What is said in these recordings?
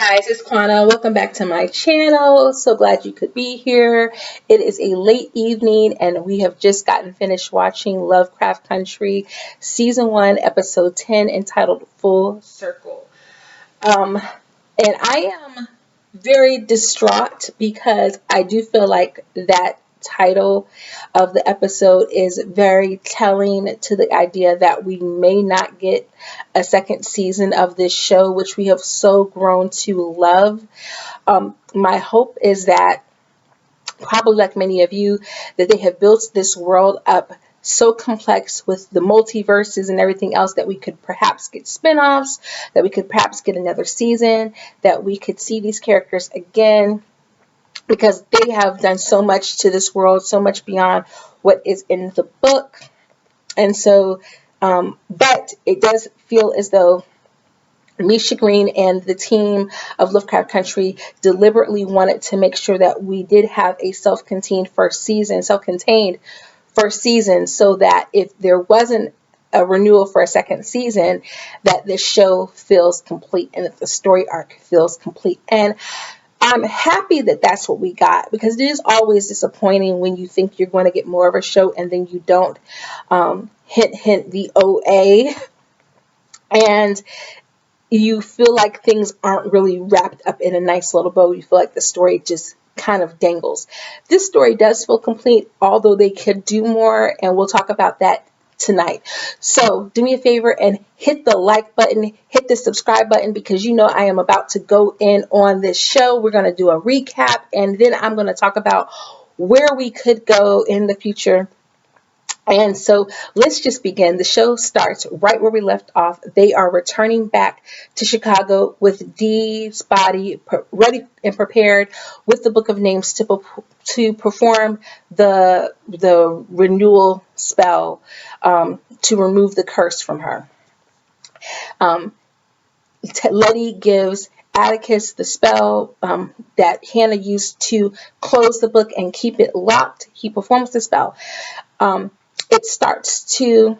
Guys, it's Quana. Welcome back to my channel. So glad you could be here. It is a late evening and we have just gotten finished watching Lovecraft Country Season 1, Episode 10, entitled Full Circle. And I am very distraught because I do feel like that title of the episode is very telling to the idea that we may not get a second season of this show, which we have so grown to love. My hope is that, probably like many of you, that they have built this world up so complex with the multiverses and everything else that we could perhaps get spin-offs, that we could perhaps get another season, that we could see these characters again, because they have done so much to this world, so much beyond what is in the book. And so, but it does feel as though Misha Green and the team of Lovecraft Country deliberately wanted to make sure that we did have a self-contained first season, so that if there wasn't a renewal for a second season, that this show feels complete and that the story arc feels complete. And I'm happy that that's what we got, because it is always disappointing when you think you're going to get more of a show and then you don't. Hint, hint, the OA. And you feel like things aren't really wrapped up in a nice little bow. You feel like the story just kind of dangles. This story does feel complete, although they could do more, and we'll talk about that tonight. So do me a favor and hit the like button, hit the subscribe button, because you know I am about to go in on this show. We're going to do a recap, and then I'm going to talk about where we could go in the future. And so let's just begin. The show starts right where we left off. They are returning back to Chicago with Dee's body ready and prepared with the Book of Names to perform the renewal spell, to remove the curse from her. Letty gives Atticus the spell that Hannah used to close the book and keep it locked. He performs the spell. It starts to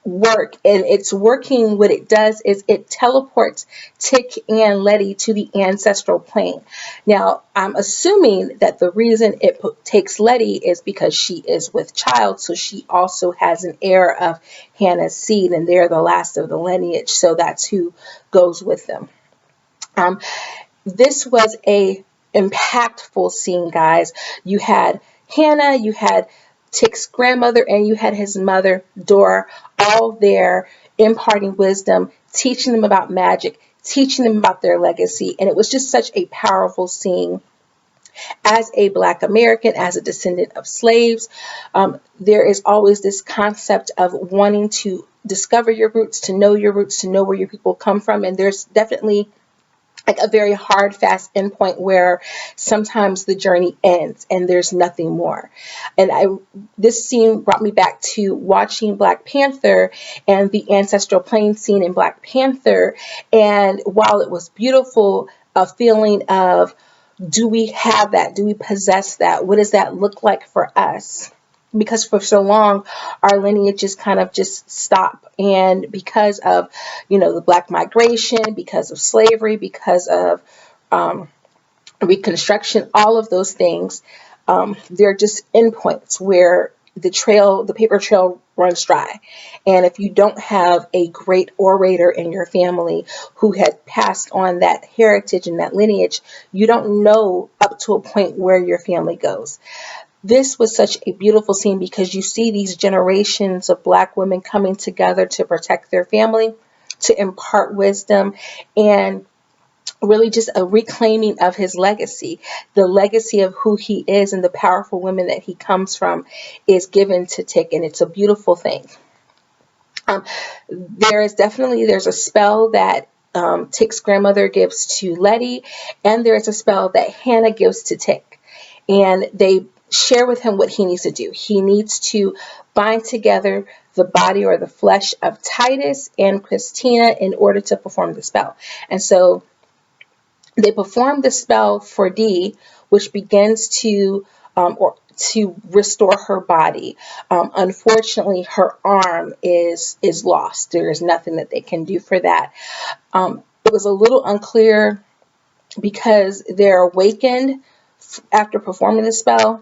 work, and it's working. What it does is it teleports Tick and Letty to the ancestral plane. Now, I'm assuming that the reason it takes Letty is because she is with child, so she also has an heir of Hannah's seed, and they're the last of the lineage, so that's who goes with them. This was a impactful scene, guys. You had Hannah, you had Tick's grandmother, and you had his mother, Dora, all there imparting wisdom, teaching them about magic, teaching them about their legacy. And it was just such a powerful scene. As a Black American, as a descendant of slaves, there is always this concept of wanting to discover your roots, to know your roots, to know where your people come from. And there's definitely like a very hard, fast endpoint where sometimes the journey ends and there's nothing more. And this scene brought me back to watching Black Panther and the ancestral plane scene in Black Panther. And while it was beautiful, a feeling of, do we have that? Do we possess that? What does that look like for us? Because for so long, our lineages kind of just stop. And because of, the Black migration, because of slavery, because of Reconstruction, all of those things, they're just endpoints where the paper trail runs dry. And if you don't have a great orator in your family who had passed on that heritage and that lineage, you don't know up to a point where your family goes. This was such a beautiful scene because you see these generations of Black women coming together to protect their family, to impart wisdom, and really just a reclaiming of his legacy. The legacy of who he is and the powerful women that he comes from is given to Tick, and it's a beautiful thing. There's a spell that Tick's grandmother gives to Letty, and there's a spell that Hannah gives to Tick. And they share with him what he needs to do. He needs to bind together the body or the flesh of Titus and Christina in order to perform the spell. And so they perform the spell for Dee, which begins to restore her body. Unfortunately, her arm is lost. There is nothing that they can do for that. It was a little unclear because they're awakened after performing the spell.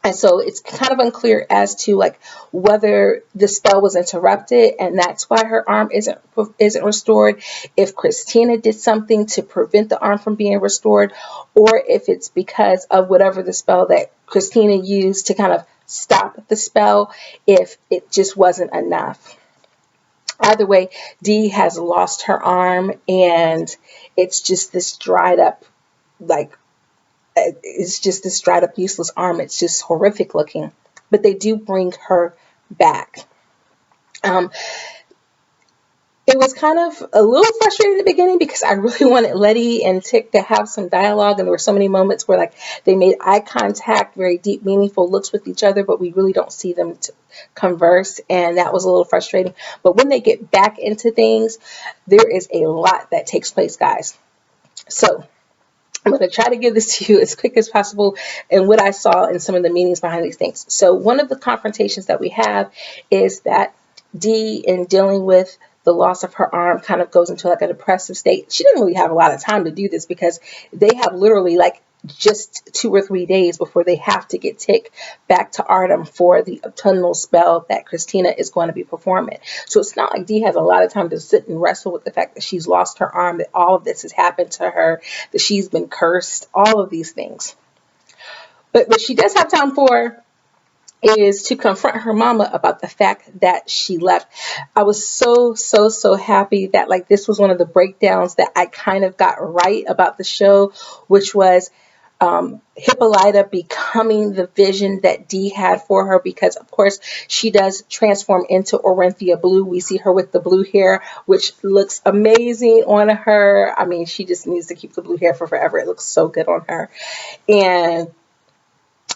And so it's kind of unclear as to like whether the spell was interrupted and that's why her arm isn't restored, if Christina did something to prevent the arm from being restored, or if it's because of whatever the spell that Christina used to kind of stop the spell, if it just wasn't enough. Either way, Dee has lost her arm and it's just this dried up, like, it's just this dried up, useless arm. It's just horrific looking. But they do bring her back. It was kind of a little frustrating at the beginning because I really wanted Letty and Tick to have some dialogue, and there were so many moments where like they made eye contact, very deep, meaningful looks with each other, but we really don't see them converse, and that was a little frustrating. But when they get back into things, there is a lot that takes place, guys. So I'm going to try to give this to you as quick as possible and what I saw in some of the meanings behind these things. So one of the confrontations that we have is that Dee, in dealing with the loss of her arm, kind of goes into like a depressive state. She didn't really have a lot of time to do this because they have literally like just 2 or 3 days before they have to get Tick back to Artem for the autumnal spell that Christina is going to be performing. So it's not like Dee has a lot of time to sit and wrestle with the fact that she's lost her arm, that all of this has happened to her, that she's been cursed, all of these things. But what she does have time for is to confront her mama about the fact that she left. I was so happy that like this was one of the breakdowns that I kind of got right about the show, which was Hippolyta becoming the vision that Dee had for her, because of course she does transform into Orinthia Blue. We see her with the blue hair, which looks amazing on her. I mean, she just needs to keep the blue hair for forever. It looks so good on her. And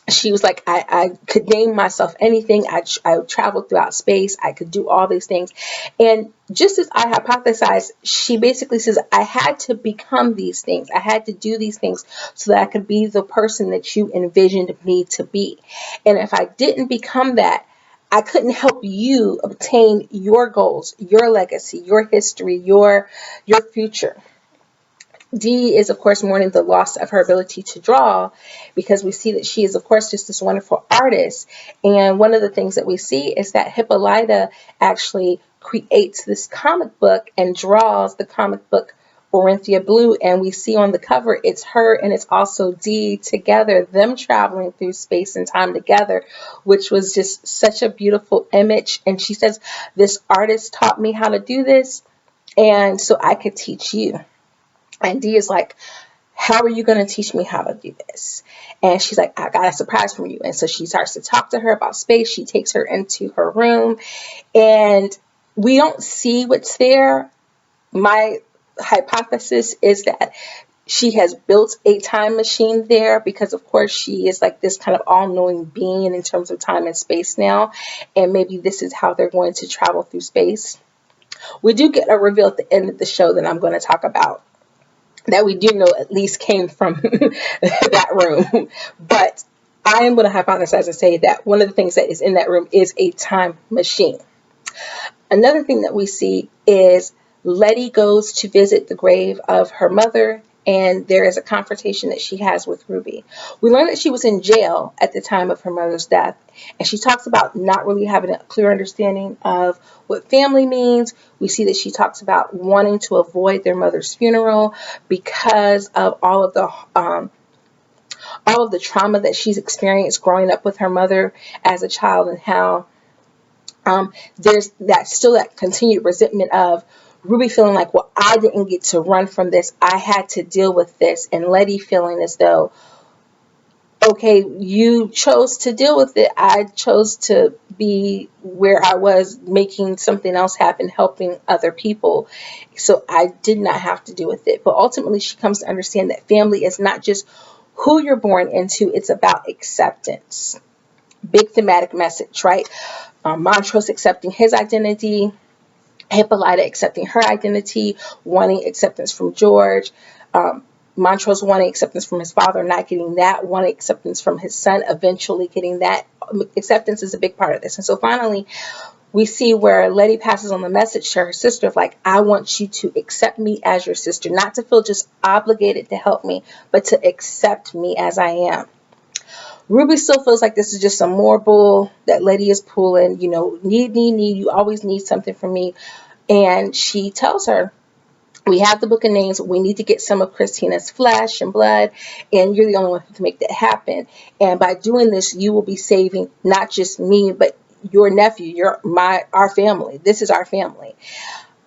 she was like, I could name myself anything. I traveled throughout space. I could do all these things. And just as I hypothesized, she basically says, I had to become these things. I had to do these things so that I could be the person that you envisioned me to be. And if I didn't become that, I couldn't help you obtain your goals, your legacy, your history, your future. Dee is, of course, mourning the loss of her ability to draw, because we see that she is, of course, just this wonderful artist. And one of the things that we see is that Hippolyta actually creates this comic book and draws the comic book Orinthia Blue. And we see on the cover, it's her and it's also Dee together, them traveling through space and time together, which was just such a beautiful image. And she says, this artist taught me how to do this, and so I could teach you. And Dee is like, how are you going to teach me how to do this? And she's like, I got a surprise from you. And so she starts to talk to her about space. She takes her into her room and we don't see what's there. My hypothesis is that she has built a time machine there because, of course, she is like this kind of all-knowing being in terms of time and space now. And maybe this is how they're going to travel through space. We do get a reveal at the end of the show that I'm going to talk about, that we do know at least came from that room. But I am going to hypothesize and say that one of the things that is in that room is a time machine. Another thing that we see is Letty goes to visit the grave of her mother, and there is a confrontation that she has with Ruby. We learn that she was in jail at the time of her mother's death, and she talks about not really having a clear understanding of what family means. We see that she talks about wanting to avoid their mother's funeral because of all of the trauma that she's experienced growing up with her mother as a child, and how there's that continued resentment of Ruby feeling like, well, I didn't get to run from this. I had to deal with this. And Letty feeling as though, okay, you chose to deal with it. I chose to be where I was, making something else happen, helping other people. So I did not have to deal with it. But ultimately, she comes to understand that family is not just who you're born into. It's about acceptance. Big thematic message, right? Montrose accepting his identity, Hippolyta accepting her identity, wanting acceptance from George, Montrose wanting acceptance from his father, not getting that, wanting acceptance from his son, eventually getting that. Acceptance is a big part of this. And so finally, we see where Letty passes on the message to her sister of like, I want you to accept me as your sister, not to feel just obligated to help me, but to accept me as I am. Ruby still feels like this is just some more bull that Letty is pulling, you know, need, you always need something from me. And she tells her, we have the book of names. We need to get some of Christina's flesh and blood, and you're the only one who can make that happen. And by doing this, you will be saving not just me, but your nephew, our family. This is our family.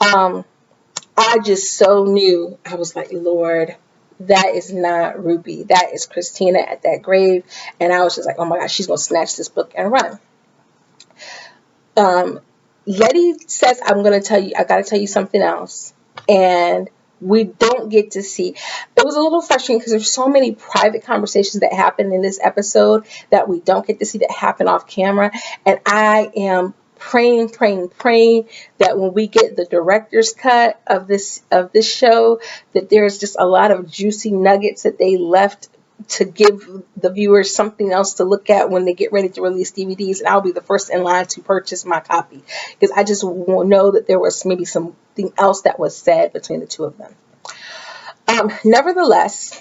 I just so knew. I was like, Lord, that is not Ruby. That is Christina at that grave. And I was just like, oh my gosh, she's gonna snatch this book and run. Letty says, I gotta tell you something else. And we don't get to see. It was a little frustrating because there's so many private conversations that happen in this episode that we don't get to see, that happen off camera. And I am praying that when we get the director's cut of this show, that there's just a lot of juicy nuggets that they left to give the viewers something else to look at when they get ready to release DVDs. And I'll be the first in line to purchase my copy, because I just know that there was maybe something else that was said between the two of them. Nevertheless,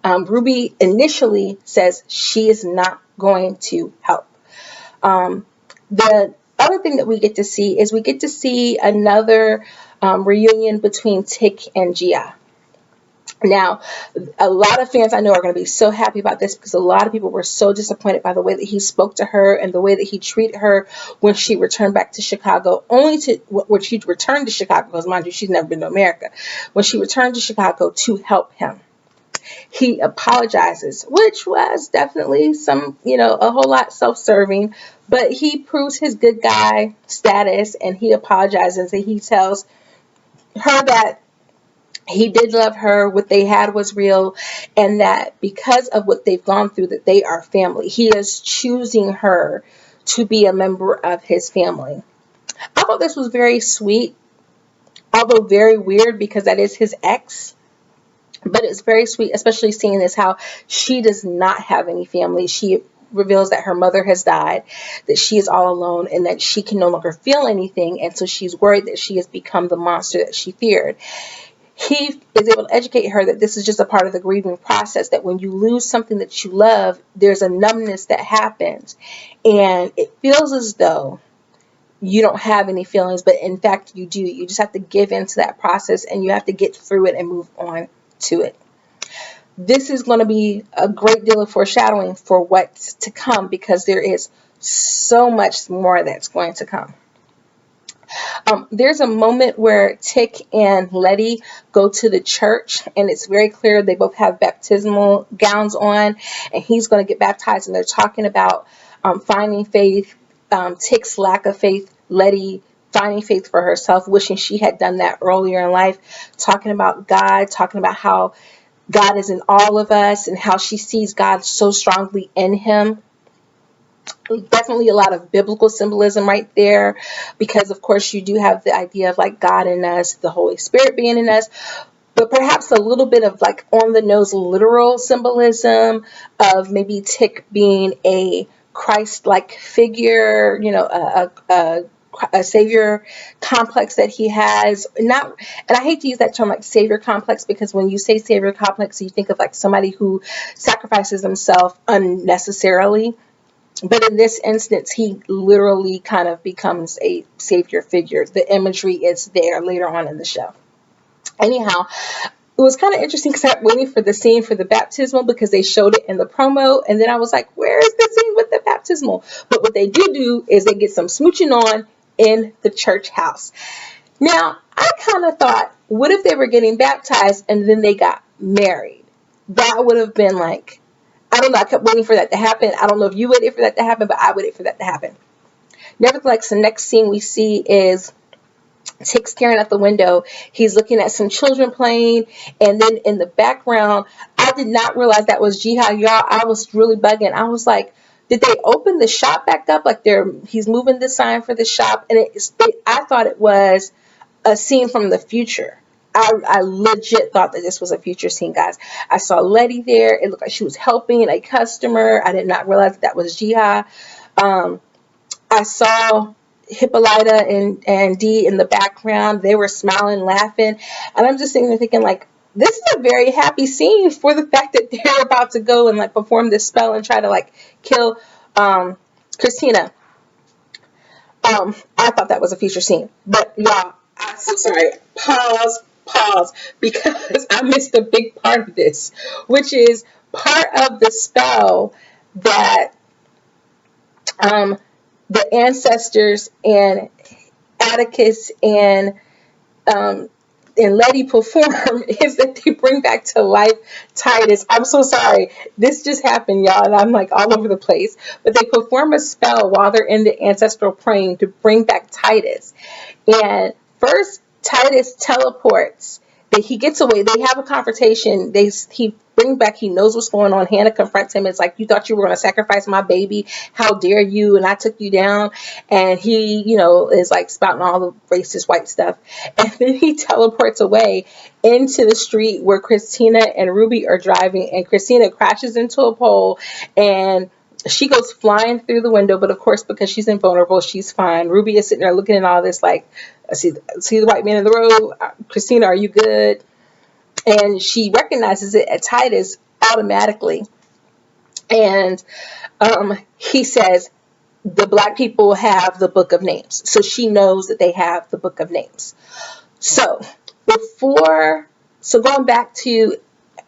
Ruby initially says she is not going to help. The other thing that we get to see is another reunion between Tick and Gia. Now, a lot of fans I know are going to be so happy about this, because a lot of people were so disappointed by the way that he spoke to her and the way that he treated her when she returned back to Chicago, when she returned to Chicago, because mind you, she's never been to America. When she returned to Chicago to help him, he apologizes, which was definitely a whole lot self-serving, but he proves his good guy status, and he apologizes, and he tells her that he did love her, what they had was real, and that because of what they've gone through, that they are family. He is choosing her to be a member of his family. I thought this was very sweet, although very weird, because that is his ex. But it's very sweet, especially seeing this, how she does not have any family. She reveals that her mother has died, that she is all alone, and that she can no longer feel anything, and so she's worried that she has become the monster that she feared. He is able to educate her that this is just a part of the grieving process, that when you lose something that you love, there's a numbness that happens, and it feels as though you don't have any feelings, but in fact you do. You just have to give into that process, and you have to get through it and move on to it. This is going to be a great deal of foreshadowing for what's to come, because there is so much more that's going to come. There's a moment where Tick and Letty go to the church, and it's very clear they both have baptismal gowns on, and he's going to get baptized, and they're talking about finding faith, Tick's lack of faith, Letty finding faith for herself, wishing she had done that earlier in life, talking about God, talking about how God is in all of us and how she sees God so strongly in him. Definitely a lot of biblical symbolism right there, because of course you do have the idea of like God in us, the Holy Spirit being in us, but perhaps a little bit of like on the nose literal symbolism of maybe Tick being a Christ-like figure, a savior complex that he has. And I hate to use that term like savior complex, because when you say savior complex, you think of like somebody who sacrifices himself unnecessarily. But in this instance, he literally kind of becomes a savior figure. The imagery is there later on in the show. Anyhow, it was kind of interesting because I kept waiting for the scene for the baptismal, because they showed it in the promo, and then I was like, where is the scene with the baptismal? But what they do is they get some smooching on in the church house. Now, I kind of thought, what if they were getting baptized and then they got married? That would have been like, I don't know, I kept waiting for that to happen. I don't know if you waited for that to happen, but I waited for that to happen. Nevertheless, the next scene we see is Tick staring at the window. He's looking at some children playing, and then in the background, I did not realize that was Jihad, y'all. I was really bugging. I was like, did they open the shop back up? Like he's moving the sign for the shop, and I thought it was a scene from the future. I legit thought that this was a future scene, guys. I saw Letty there. It looked like she was helping a customer. I did not realize that was Jihad. I saw Hippolyta and Dee in the background. They were smiling, laughing. And I'm just sitting there thinking, like, this is a very happy scene for the fact that they're about to go and, like, perform this spell and try to, like, kill Christina. I thought that was a future scene. But, y'all, I'm so sorry. Pause, because I missed a big part of this, which is part of the spell that the ancestors and Atticus and Letty perform is that they bring back to life Titus. I'm so sorry. This just happened, y'all, and I'm like all over the place. But they perform a spell while they're in the ancestral plane to bring back Titus. And first, Titus teleports. He gets away. They have a confrontation. He brings back. He knows what's going on. Hannah confronts him. It's like, you thought you were going to sacrifice my baby. How dare you? And I took you down. And he, is like spouting all the racist white stuff. And then he teleports away into the street where Christina and Ruby are driving. And Christina crashes into a pole, and she goes flying through the window, but of course, because she's invulnerable, she's fine. Ruby is sitting there looking at all this like, see the white man in the road. Christina, are you good? And she recognizes it at Titus automatically. And he says, the black people have the book of names. So she knows that they have the book of names. So going back to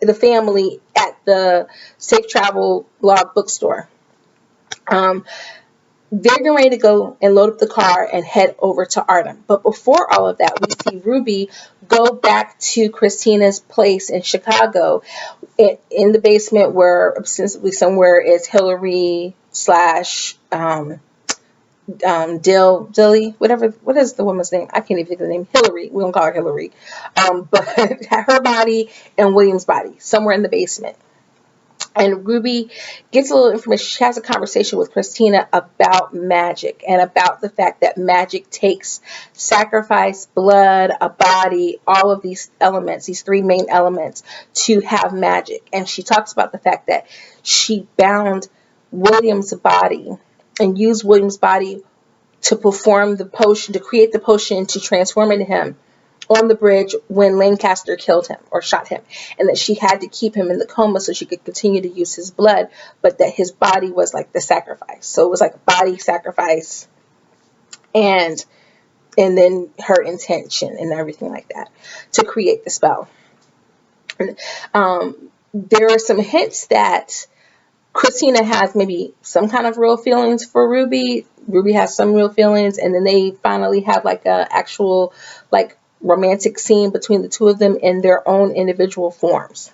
the family at the Safe Travel Log bookstore, they're getting ready to go and load up the car and head over to Artem. But before all of that, we see Ruby go back to Christina's place in Chicago, in the basement where ostensibly somewhere is Hillary slash Dilly, whatever. What is the woman's name? I can't even think of the name. Hillary. We don't call her Hillary. But her body and William's body somewhere in the basement. And Ruby gets a little information. She has a conversation with Christina about magic and about the fact that magic takes sacrifice, blood, a body, all of these elements, these three main elements to have magic. And she talks about the fact that she bound William's body and used William's body to perform the potion, to create the potion to transform into him on the bridge when Lancaster killed him or shot him, and that she had to keep him in the coma so she could continue to use his blood, but that his body was like the sacrifice. So it was like body sacrifice and then her intention and everything like that to create the spell. There are some hints that Christina has maybe some kind of real feelings for Ruby. Ruby has some real feelings, and then they finally have like a actual like romantic scene between the two of them in their own individual forms.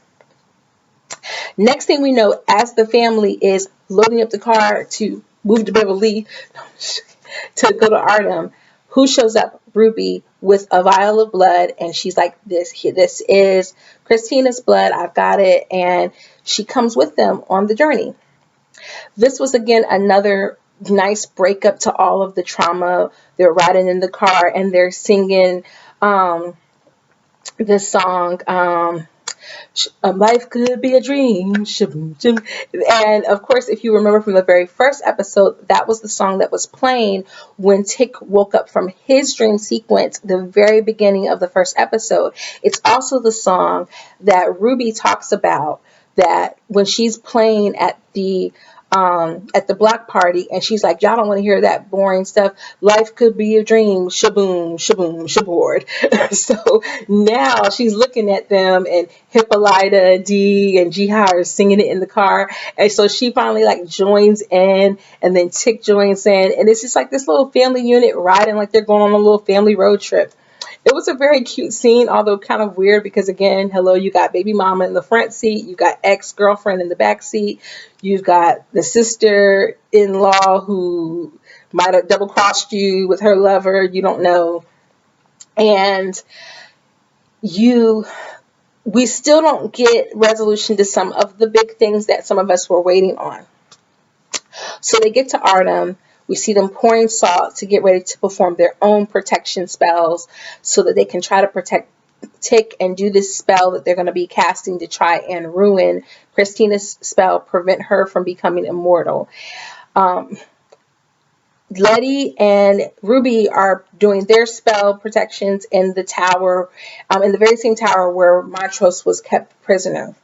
Next thing we know, as the family is loading up the car to move to Beverly to go to Artem, who shows up? Ruby with a vial of blood, and she's like, this is Christina's blood, I've got it. And she comes with them on the journey. This was again another nice breakup to all of the trauma. They're riding in the car and they're singing this song, life could be a dream. And of course, if you remember from the very first episode, that was the song that was playing when Tick woke up from his dream sequence, the very beginning of the first episode. It's also the song that Ruby talks about, that when she's playing at the block party, and she's like, y'all don't want to hear that boring stuff. Life could be a dream. Shaboom, shaboom, shaboard. So now she's looking at them, and Hippolyta, Dee, and Jihar are singing it in the car. And so she finally like joins in, and then Tick joins in. And it's just like this little family unit riding like they're going on a little family road trip. It was a very cute scene, although kind of weird because, again, hello, you got baby mama in the front seat. You got ex-girlfriend in the back seat. You've got the sister-in-law who might have double-crossed you with her lover. You don't know. And we still don't get resolution to some of the big things that some of us were waiting on. So they get to Artem. We see them pouring salt to get ready to perform their own protection spells so that they can try to protect Tick and do this spell that they're going to be casting to try and ruin Christina's spell, prevent her from becoming immortal. Letty and Ruby are doing their spell protections in the tower, in the very same tower where Montrose was kept prisoner.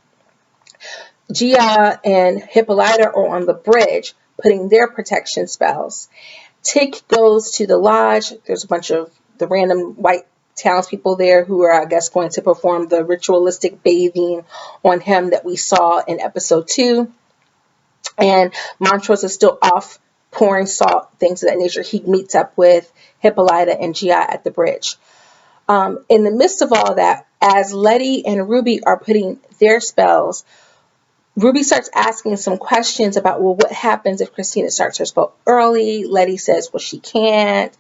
Gia and Hippolyta are on the bridge putting their protection spells. Tick goes to the lodge. There's a bunch of the random white townspeople there who are, I guess, going to perform the ritualistic bathing on him that we saw in episode 2. And Montrose is still off pouring salt, things of that nature. He meets up with Hippolyta and Gia at the bridge. In the midst of all that, as Letty and Ruby are putting their spells, Ruby starts asking some questions about, well, what happens if Christina starts her spell early? Letty says, well, she can't.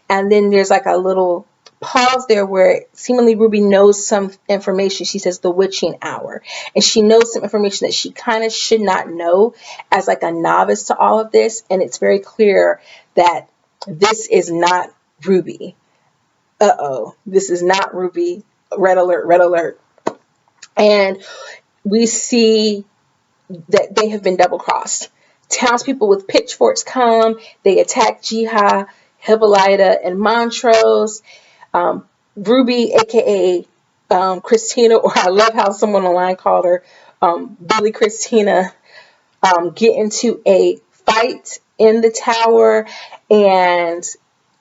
And then there's like a little pause there where seemingly Ruby knows some information. She says the witching hour. And she knows some information that she kind of should not know as like a novice to all of this. And it's very clear that this is not Ruby. This is not Ruby. Red alert, red alert. And we see that they have been double-crossed. Townspeople with pitchforks come. They attack Jiha, Hippolyta, and Montrose. Ruby, a.k.a. Christina, or I love how someone online called her Billy Christina, get into a fight in the tower. And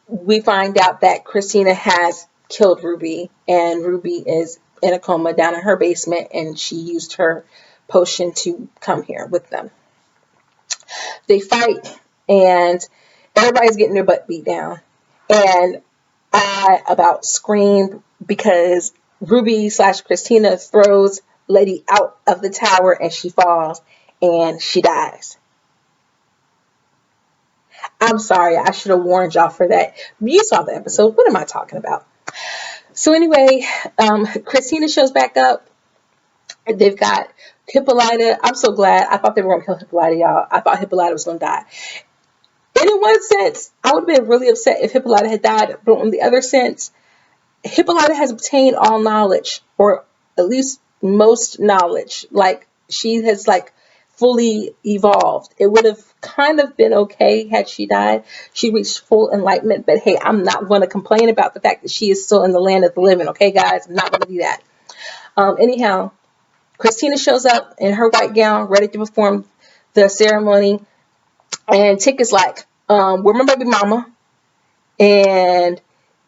we find out that Christina has killed Ruby. And Ruby is in a coma down in her basement. And she used her potion to come here with them. They fight and everybody's getting their butt beat down. And I about screamed because Ruby / Christina throws Letty out of the tower and she falls and she dies. I'm sorry, I should have warned y'all for that. You saw the episode. What am I talking about? So anyway, Christina shows back up. They've got Hippolyta. I'm so glad. I thought they were going to kill Hippolyta, y'all. I thought Hippolyta was going to die. And in one sense, I would have been really upset if Hippolyta had died. But in the other sense, Hippolyta has obtained all knowledge, or at least most knowledge. Like, she has, like, fully evolved. It would have kind of been okay had she died. She reached full enlightenment. But, hey, I'm not going to complain about the fact that she is still in the land of the living. Okay, guys? I'm not going to do that. Anyhow, Christina shows up in her white gown, ready to perform the ceremony. And Tick is like, we're my baby mama. And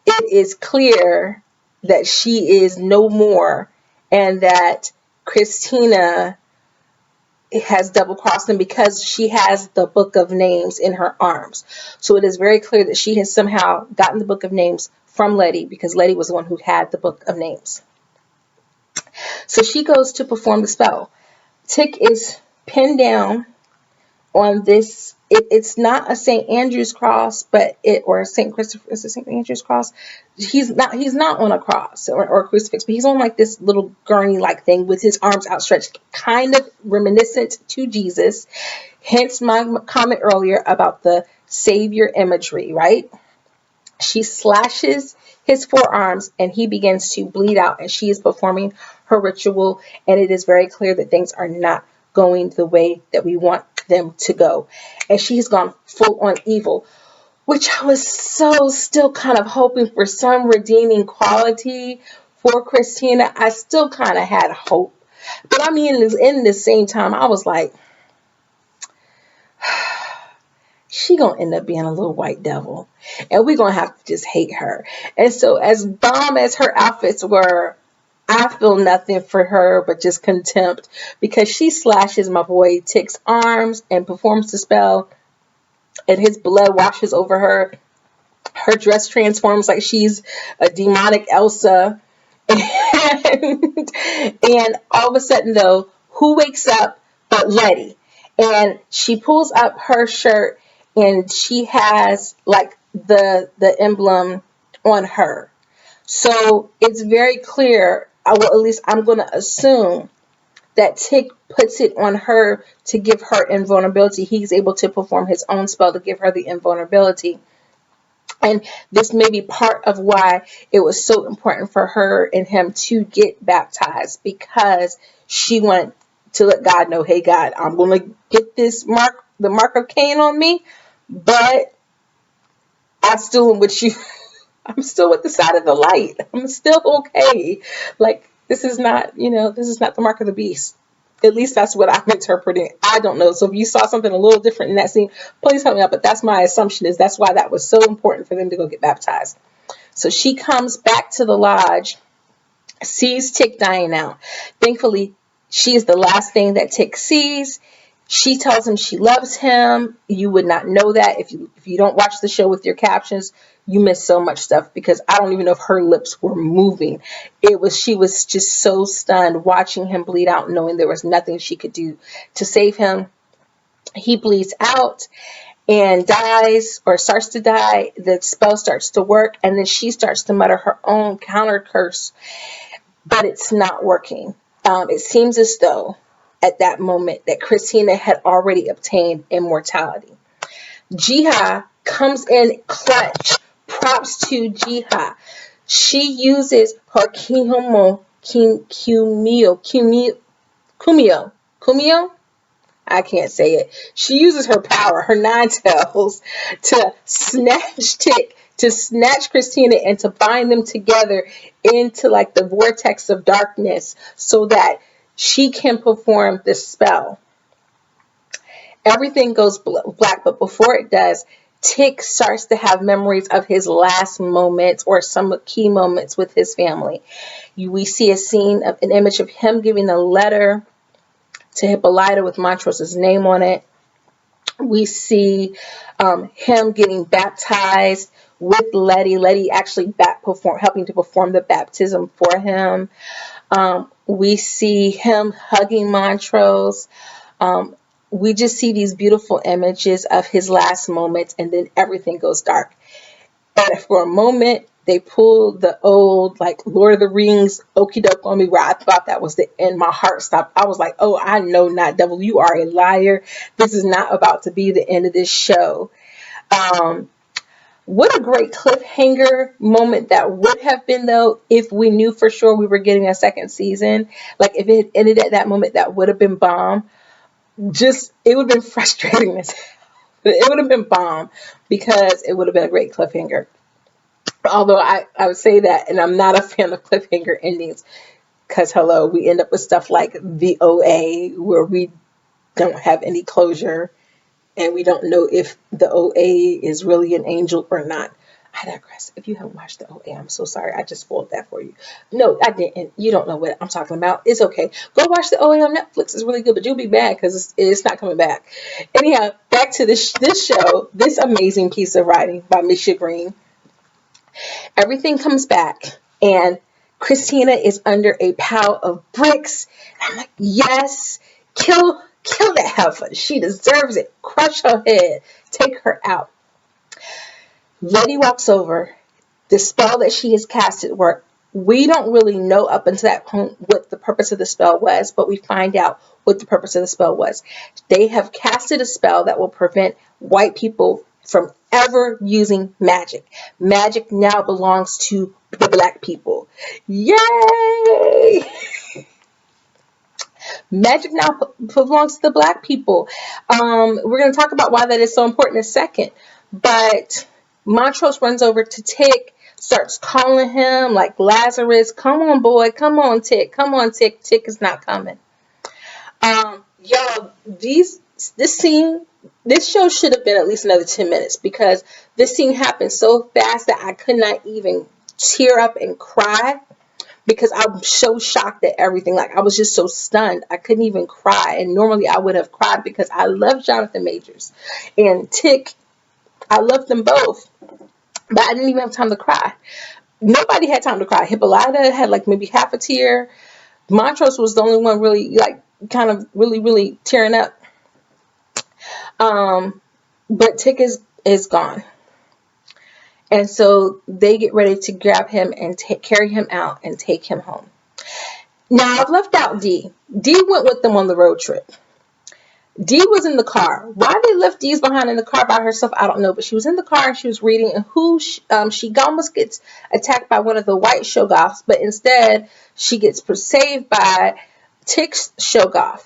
it is clear that she is no more. And that Christina has double-crossed them because she has the book of names in her arms. So it is very clear that she has somehow gotten the book of names from Letty, because Letty was the one who had the book of names. So she goes to perform the spell. Tick is pinned down on this. It's not a St. Andrew's cross, or St. Christopher. Is it St. Andrew's cross? He's not on a cross or a crucifix, but he's on like this little gurney-like thing with his arms outstretched, kind of reminiscent to Jesus. Hence my comment earlier about the Savior imagery, right? She slashes his forearms and he begins to bleed out, and she is performing her ritual, and it is very clear that things are not going the way that we want them to go. And she has gone full on evil, which I was still kind of hoping for some redeeming quality for Christina. I still kind of had hope. But I mean, in the same time, I was like, she gonna end up being a little white devil, and we're gonna have to just hate her. And so, as bomb as her outfits were, I feel nothing for her but just contempt, because she slashes my boy Tick's arms and performs the spell, and his blood washes over her. Her dress transforms like she's a demonic Elsa. And all of a sudden, though, who wakes up but Letty? And she pulls up her shirt, and she has like the emblem on her. So it's very clear, well, at least I'm going to assume, that Tick puts it on her to give her invulnerability. He's able to perform his own spell to give her the invulnerability. And this may be part of why it was so important for her and him to get baptized, because she wanted to let God know, hey, God, I'm going to get this the mark of Cain on me, but I still am with you. I'm still with the side of the light. I'm still okay. Like, this is not, this is not the mark of the beast. At least that's what I'm interpreting. I don't know. So if you saw something a little different in that scene, please help me out. But that's my assumption, is that's why that was so important for them to go get baptized. So she comes back to the lodge, sees Tick dying out. Thankfully, she is the last thing that Tick sees. She tells him she loves him. You would not know that if you don't watch the show with your captions. You miss so much stuff, because I don't even know if her lips were moving. She was just so stunned watching him bleed out, knowing there was nothing she could do to save him. He bleeds out and dies, or starts to die. The spell starts to work, and then she starts to mutter her own counter curse, but it's not working. It seems as though at that moment that Christina had already obtained immortality. Jiha comes in clutch. Props to Jiha. She uses her Kumio. I can't say it. She uses her power, her nine tails, to snatch Christina and to bind them together into like the vortex of darkness, so that she can perform this spell. Everything goes black, but before it does, Tick starts to have memories of his last moments, or some key moments with his family. We see a scene of an image of him giving a letter to Hippolyta with Montrose's name on it. We see him getting baptized with Letty. Letty actually helping to perform the baptism for him. We see him hugging Montrose. We just see these beautiful images of his last moments, and then everything goes dark. And for a moment, they pulled the old, like, Lord of the Rings okie doke on me, where I thought that was the end. My heart stopped. I was like, oh, I know not, devil. You are a liar. This is not about to be the end of this show. What a great cliffhanger moment that would have been, though, if we knew for sure we were getting a second season. Like, if it had ended at that moment, that would have been bomb. It would have been frustrating as hell. It would have been bomb, because it would have been a great cliffhanger. Although I would say that, and I'm not a fan of cliffhanger endings, because hello, we end up with stuff like the OA, where we don't have any closure, and we don't know if the OA is really an angel or not. I digress. If you haven't watched the OA, I'm so sorry. I just spoiled that for you. No, I didn't. You don't know what I'm talking about. It's okay. Go watch the OA on Netflix. It's really good, but you'll be mad because it's not coming back. Anyhow, back to this show, this amazing piece of writing by Misha Green. Everything comes back, and Christina is under a pile of bricks. I'm like, yes, kill that heifer. She deserves it. Crush her head. Take her out. Letty walks over. The spell that she has casted worked. We don't really know up until that point what the purpose of the spell was, but we find out what the purpose of the spell was. They have casted a spell that will prevent white people from ever using magic. Magic now belongs to the black people. Yay! Magic now belongs to the black people. We're going to talk about why that is so important in a second. But Montrose runs over to Tick, starts calling him like Lazarus. Come on, boy. Come on, Tick. Come on, Tick. Tick is not coming. Y'all, this show should have been at least another 10 minutes, because this scene happened so fast that I could not even tear up and cry, because I'm so shocked at everything. Like, I was just so stunned. I couldn't even cry. And normally I would have cried, because I love Jonathan Majors and Tick. I love them both, but I didn't even have time to cry. Nobody had time to cry. Hippolyta had like maybe half a tear. Montrose was the only one really like kind of really tearing up. But Tick is gone. And so they get ready to grab him and carry him out and take him home. Now, I've left out Dee. Dee went with them on the road trip. Dee was in the car. Why they left Dee's behind in the car by herself, I don't know. But she was in the car and she was reading, and she almost gets attacked by one of the white Shoggoths, but instead she gets saved by Tick's Shoggoth.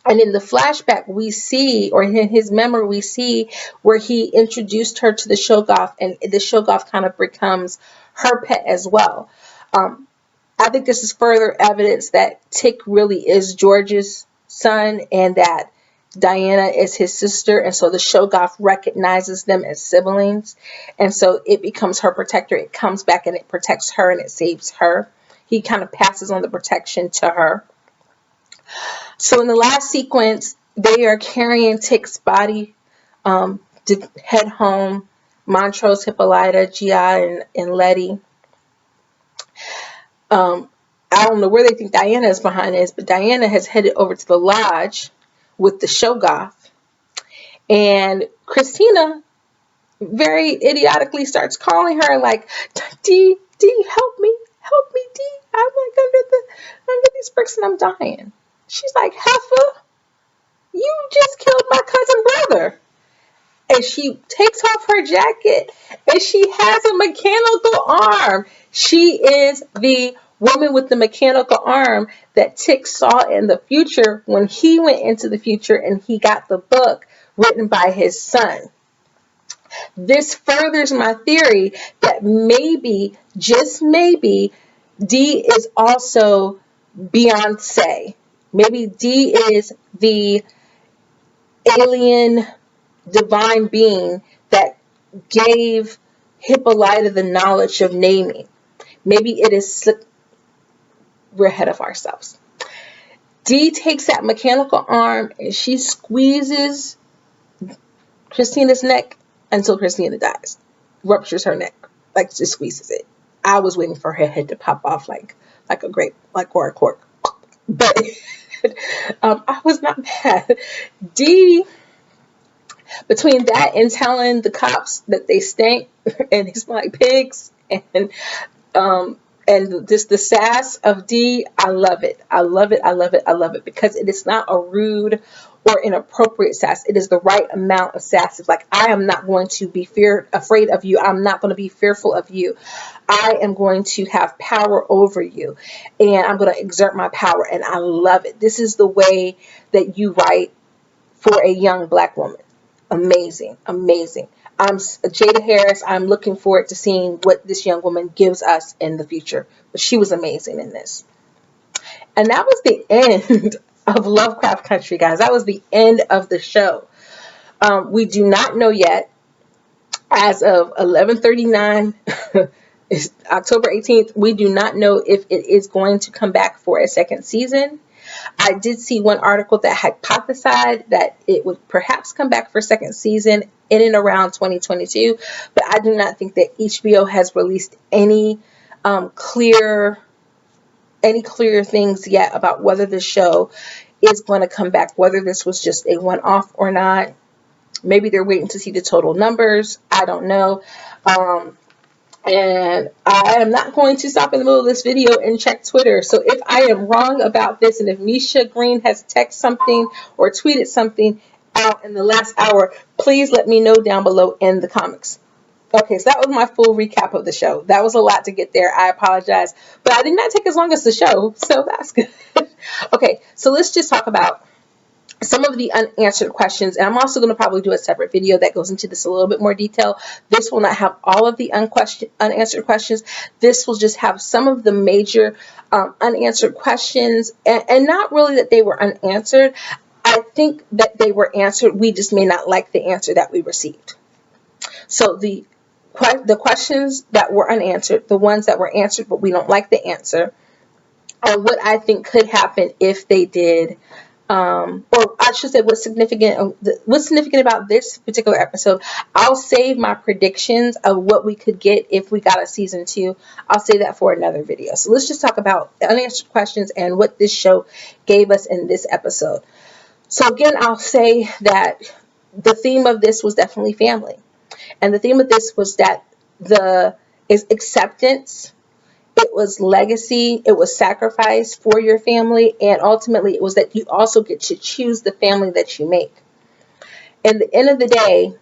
And in the flashback, we see, or in his memory, we see where he introduced her to the Shoggoth, and the Shoggoth kind of becomes her pet as well. I think this is further evidence that Tick really is George's son, and that Diana is his sister, and so the Shoggoth recognizes them as siblings, and so it becomes her protector. It comes back and it protects her and it saves her. He kind of passes on the protection to her. So in the last sequence, they are carrying Tick's body to head home. Montrose, Hippolyta, Gia, and Letty. I don't know where they think Diana is behind this, but Diana has headed over to the lodge with the Shoggoth. And Christina very idiotically starts calling her like, D, help me, D. I'm like under these bricks and I'm dying. She's like, Heifer, you just killed my cousin brother. And she takes off her jacket and she has a mechanical arm. She is the woman with the mechanical arm that Tick saw in the future when he went into the future and he got the book written by his son. This furthers my theory that maybe, just maybe, D is also Beyonce. Maybe D is the alien divine being that gave Hippolyta the knowledge of naming. Maybe it is, we're ahead of ourselves. Dee takes that mechanical arm and she squeezes Christina's neck until Christina dies. Ruptures her neck. Like, just squeezes it. I was waiting for her head to pop off like a grape, or a cork. But I was not mad. Dee, between that and telling the cops that they stink and they smell like pigs, and just the sass of Dee, I love it. I love it. I love it. I love it because it is not a rude or inappropriate sass. It is the right amount of sass. It's like, I am not going to be afraid of you. I'm not going to be fearful of you. I am going to have power over you, and I'm going to exert my power, and I love it. This is the way that you write for a young Black woman. Amazing, amazing. I'm Jada Harris. I'm looking forward to seeing what this young woman gives us in the future. But she was amazing in this. And that was the end of Lovecraft Country, guys. That was the end of the show. We do not know yet. As of 11:39, October 18th, we do not know if it is going to come back for a second season. I did see one article that hypothesized that it would perhaps come back for second season in and around 2022, but I do not think that HBO has released any clear things yet about whether the show is going to come back, whether this was just a one-off or not. Maybe they're waiting to see the total numbers. I don't know. And I am not going to stop in the middle of this video and check Twitter. So if I am wrong about this, and if Misha Green has texted something or tweeted something out in the last hour, please let me know down below in the comments. Okay, so that was my full recap of the show. That was a lot to get there. I apologize. But I did not take as long as the show, so that's good. Okay, so let's just talk about some of the unanswered questions, and I'm also going to probably do a separate video that goes into this a little bit more detail. This will not have all of the unanswered questions. This will just have some of the major unanswered questions, and not really that they were unanswered. I think that they were answered. We just may not like the answer that we received. So the questions that were unanswered, the ones that were answered but we don't like the answer, are what I think could happen if they did. Or I should say, what's significant about this particular episode. I'll save my predictions of what we could get if we got a season 2. I'll save that for another video. So let's just talk about unanswered questions and what this show gave us in this episode. So again, I'll say that the theme of this was definitely family. And the theme of this was that is acceptance. It was legacy, it was sacrifice for your family, and ultimately it was that you also get to choose the family that you make. At the end of the day,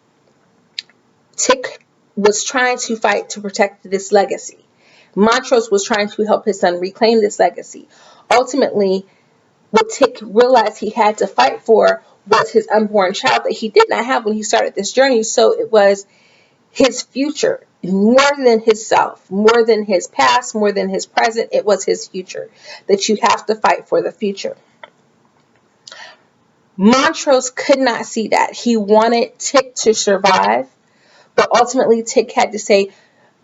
Tick was trying to fight to protect this legacy. Montrose was trying to help his son reclaim this legacy. Ultimately, what Tick realized he had to fight for was his unborn child that he did not have when he started this journey. So it was his future more than his self, more than his past, more than his present. It was his future that you have to fight for the future. Montrose could not see that. He wanted Tick to survive, but ultimately Tick had to say,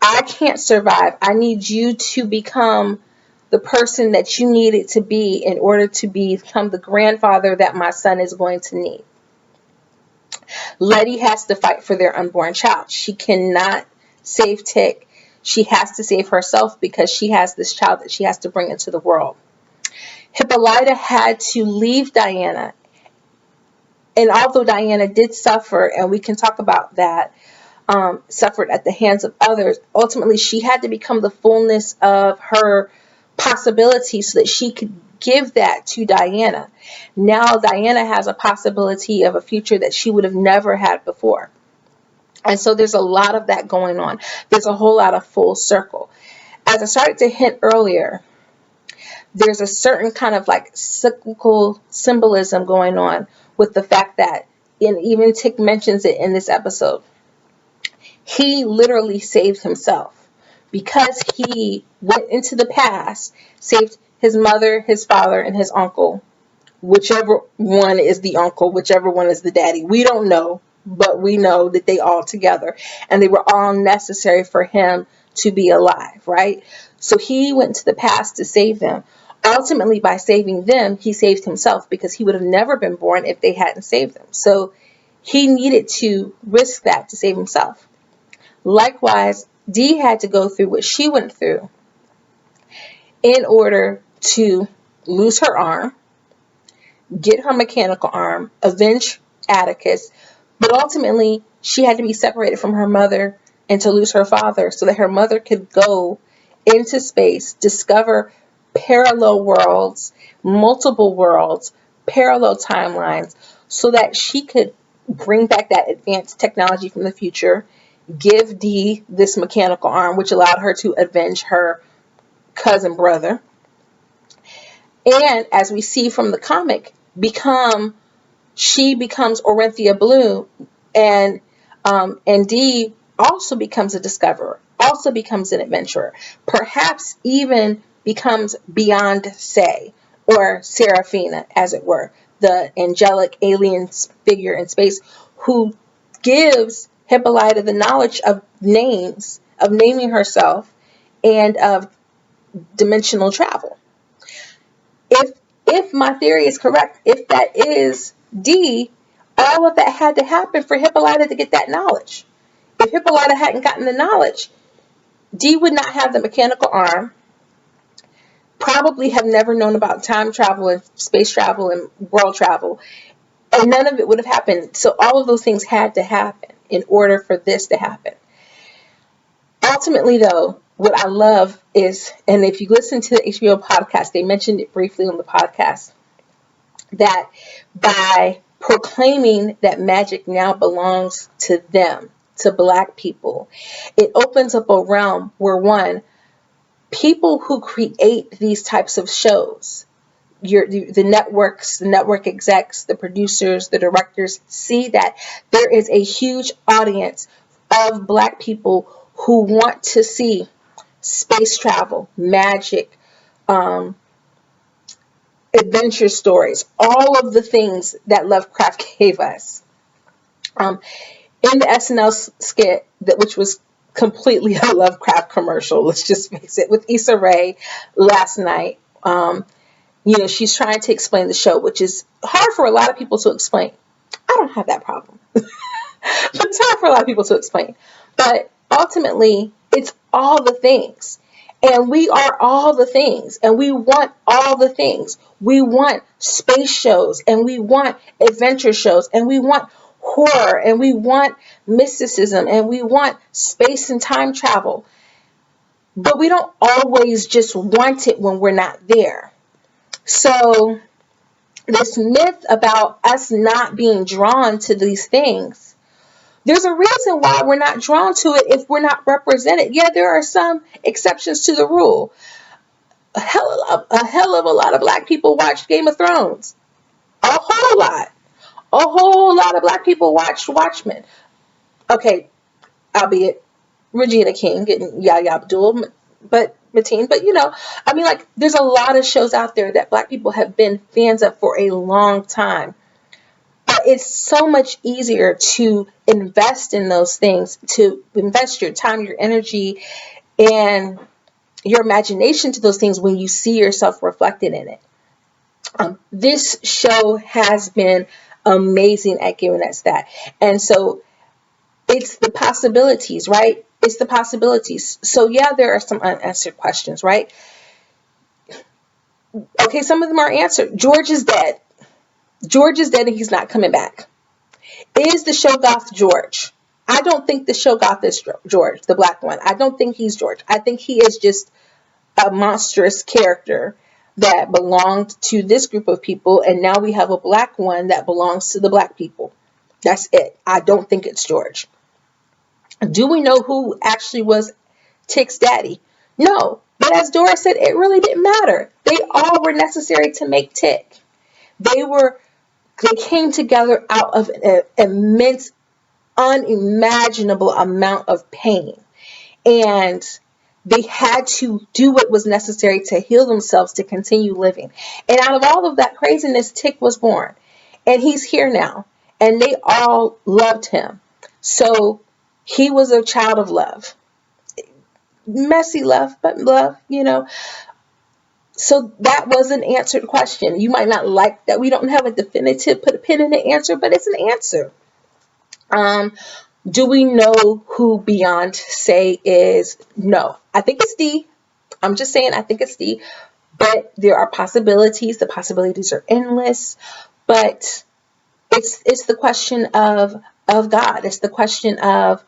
I can't survive. I need you to become the person that you needed to be in order to become the grandfather that my son is going to need. Letty has to fight for their unborn child. She cannot save Tick. She has to save herself because she has this child that she has to bring into the world. Hippolyta had to leave Diana. And although Diana did suffer, and we can talk about that, suffered at the hands of others, ultimately she had to become the fullness of her possibility so that she could give that to Diana. Now Diana has a possibility of a future that she would have never had before. And so there's a lot of that going on. There's a whole lot of full circle. As I started to hint earlier, there's a certain kind of like cyclical symbolism going on with the fact that, and even Tick mentions it in this episode, he literally saved himself because he went into the past, saved his mother, his father, and his uncle, whichever one is the uncle, whichever one is the daddy. We don't know, but we know that they all together, and they were all necessary for him to be alive, right? So he went to the past to save them. Ultimately, by saving them, he saved himself because he would have never been born if they hadn't saved them. So he needed to risk that to save himself. Likewise, Dee had to go through what she went through in order to lose her arm, get her mechanical arm, avenge Atticus, but ultimately she had to be separated from her mother and to lose her father so that her mother could go into space, discover parallel worlds, multiple worlds, parallel timelines, so that she could bring back that advanced technology from the future, give Dee this mechanical arm, which allowed her to avenge her cousin brother, and as we see from the comic, she becomes Orinthia Bloom, and Dee also becomes a discoverer, also becomes an adventurer, perhaps even becomes Beyonce or Seraphina, as it were, the angelic alien figure in space who gives Hippolyta the knowledge of names, of naming herself, and of dimensional travel. If my theory is correct, if that is Dee, all of that had to happen for Hippolyta to get that knowledge. If Hippolyta hadn't gotten the knowledge, Dee would not have the mechanical arm, probably have never known about time travel and space travel and world travel, and none of it would have happened. So all of those things had to happen in order for this to happen. Ultimately, though, what I love is, and if you listen to the HBO podcast, they mentioned it briefly on the podcast, that by proclaiming that magic now belongs to them, to Black people, it opens up a realm where, one, people who create these types of shows, the networks, the network execs, the producers, the directors, see that there is a huge audience of Black people who want to see space travel, magic, adventure stories, all of the things that Lovecraft gave us. In the SNL skit, which was completely a Lovecraft commercial, let's just face it, with Issa Rae last night, she's trying to explain the show, which is hard for a lot of people to explain. I don't have that problem. But it's hard for a lot of people to explain. But ultimately, it's all the things. And we are all the things. And we want all the things. We want space shows. And we want adventure shows. And we want horror. And we want mysticism. And we want space and time travel. But we don't always just want it when we're not there. So this myth about us not being drawn to these things, there's a reason why we're not drawn to it if we're not represented. Yeah, there are some exceptions to the rule. a hell of a lot of black people watched Game of Thrones. A whole lot. A whole lot of black people watched Watchmen. Okay, albeit Regina King getting Yahya Abdul, but Mateen, but I mean, like, there's a lot of shows out there that black people have been fans of for a long time. But it's so much easier to invest in those things, to invest your time, your energy, and your imagination to those things when you see yourself reflected in it. This show has been amazing at giving us that. And so it's the possibilities, right? It's the possibilities. So yeah, there are some unanswered questions, right? Okay, some of them are answered. George is dead. George is dead and he's not coming back. Is the Shoggoth George? I don't think the Shoggoth is George, the black one. I don't think he's George. I think he is just a monstrous character that belonged to this group of people, and now we have a black one that belongs to the black people. That's it. I don't think it's George. Do we know who actually was Tick's daddy? No. But as Dora said, it really didn't matter. They all were necessary to make Tick. They came together out of an immense, unimaginable amount of pain. And they had to do what was necessary to heal themselves to continue living. And out of all of that craziness, Tick was born. And he's here now. And they all loved him. So he was a child of love. Messy love, but love, So that was an answered question. You might not like that we don't have a definitive, put a pin in the answer, but it's an answer. Do we know who Beyonce is? No. I think it's D. I'm just saying, I think it's D. But there are possibilities. The possibilities are endless. But it's the question of God. It's the question of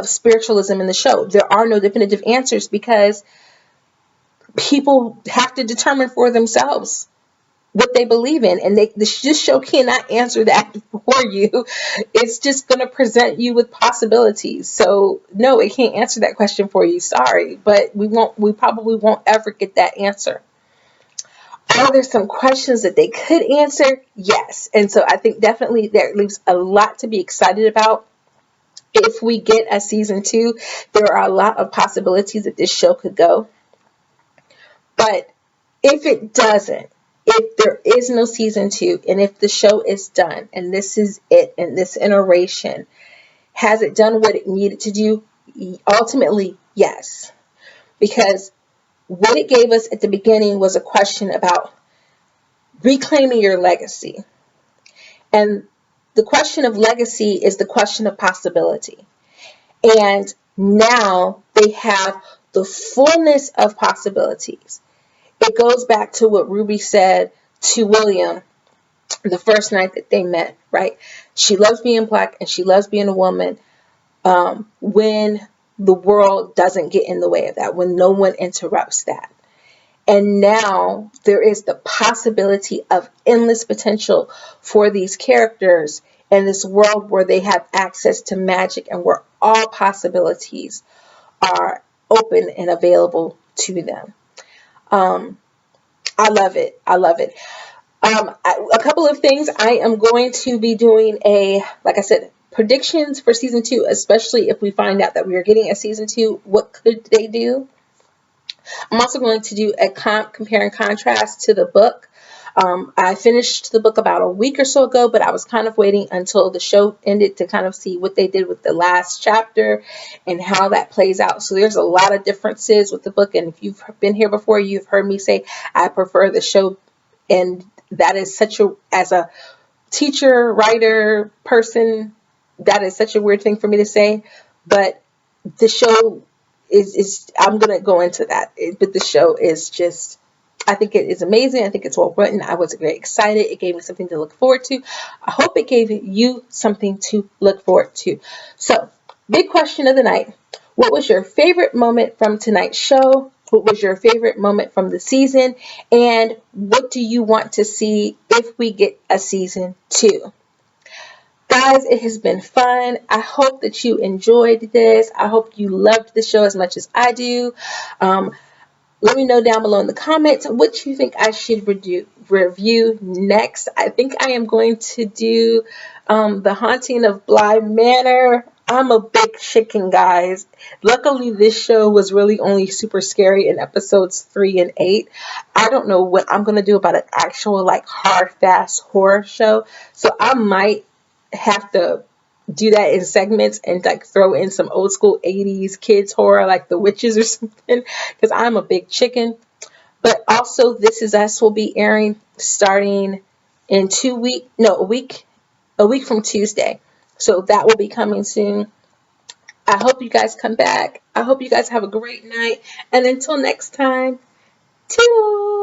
spiritualism in the show. There are no definitive answers because people have to determine for themselves what they believe in, and this show cannot answer that for you. It's just going to present you with possibilities. So no, it can't answer that question for you. Sorry, but we probably won't ever get that answer. Are there some questions that they could answer? Yes. And so I think definitely there leaves a lot to be excited about. If we get a season 2, there are a lot of possibilities that this show could go. But if it doesn't, if there is no season 2, and if the show is done, and this is it, and this iteration, has it done what it needed to do? Ultimately, yes. Because what it gave us at the beginning was a question about reclaiming your legacy. And the question of legacy is the question of possibility. And now they have the fullness of possibilities. It goes back to what Ruby said to William the first night that they met, right? She loves being black and she loves being a woman when the world doesn't get in the way of that, when no one interrupts that. And now there is the possibility of endless potential for these characters in this world where they have access to magic and where all possibilities are open and available to them. I love it. I love it. A couple of things. I am going to be doing like I said, predictions for season 2, especially if we find out that we are getting a season 2. What could they do? I'm also going to do a compare and contrast to the book. I finished the book about a week or so ago, but I was kind of waiting until the show ended to kind of see what they did with the last chapter and how that plays out. So there's a lot of differences with the book. And if you've been here before, you've heard me say I prefer the show. And that is as a teacher, writer, person, that is such a weird thing for me to say. But the show is I'm going to go into that. But the show is just, I think it is amazing. I think it's well written. I was very excited. It gave me something to look forward to. I hope it gave you something to look forward to. So, big question of the night. What was your favorite moment from tonight's show? What was your favorite moment from the season? And what do you want to see if we get a season 2? Guys, it has been fun. I hope that you enjoyed this. I hope you loved the show as much as I do. Let me know down below in the comments what you think I should review next. I think I am going to do The Haunting of Bly Manor. I'm a big chicken, guys. Luckily, this show was really only super scary in episodes 3 and 8. I don't know what I'm going to do about an actual, like, hard, fast horror show. So I might have to do that in segments and like throw in some old school 80s kids horror like The Witches or something, because I'm a big chicken. But also, This Is Us will be airing starting in a week from Tuesday. So that will be coming soon. I hope you guys come back. I hope you guys have a great night. And until next time, toodles!